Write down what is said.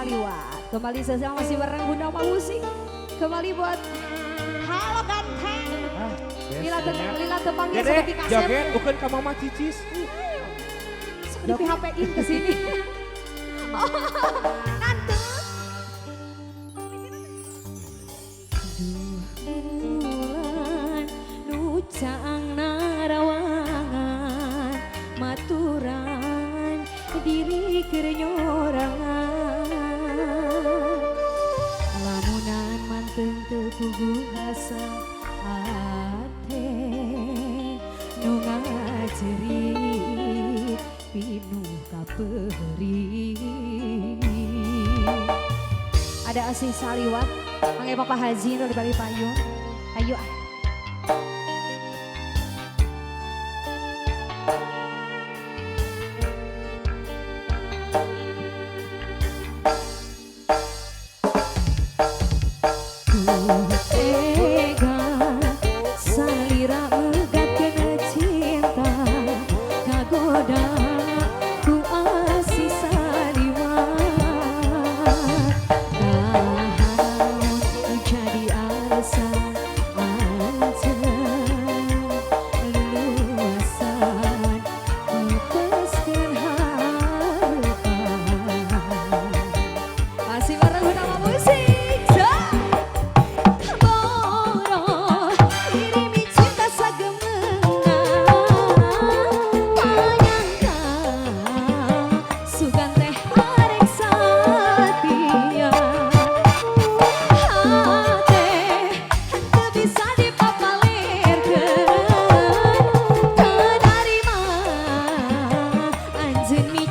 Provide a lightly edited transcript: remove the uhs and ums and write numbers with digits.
Saliwat. Kembali sesama masih bareng Bunda Oma Musik. Kembali buat Halo Ganteng. Lila tepangnya seperti kaset. Joget bukan ke Mama Cicis. Di PHP-in ke sini. Oh, nanti. Bulan nucang narawangan maturan diri kernyorangan lamunan manteng tepuguh asa ate nu ngajerit pinuh kaperi. Ada Asih Saliwat, Mangga Papa Haji dari Bali Payung. Ayo ah. Jenny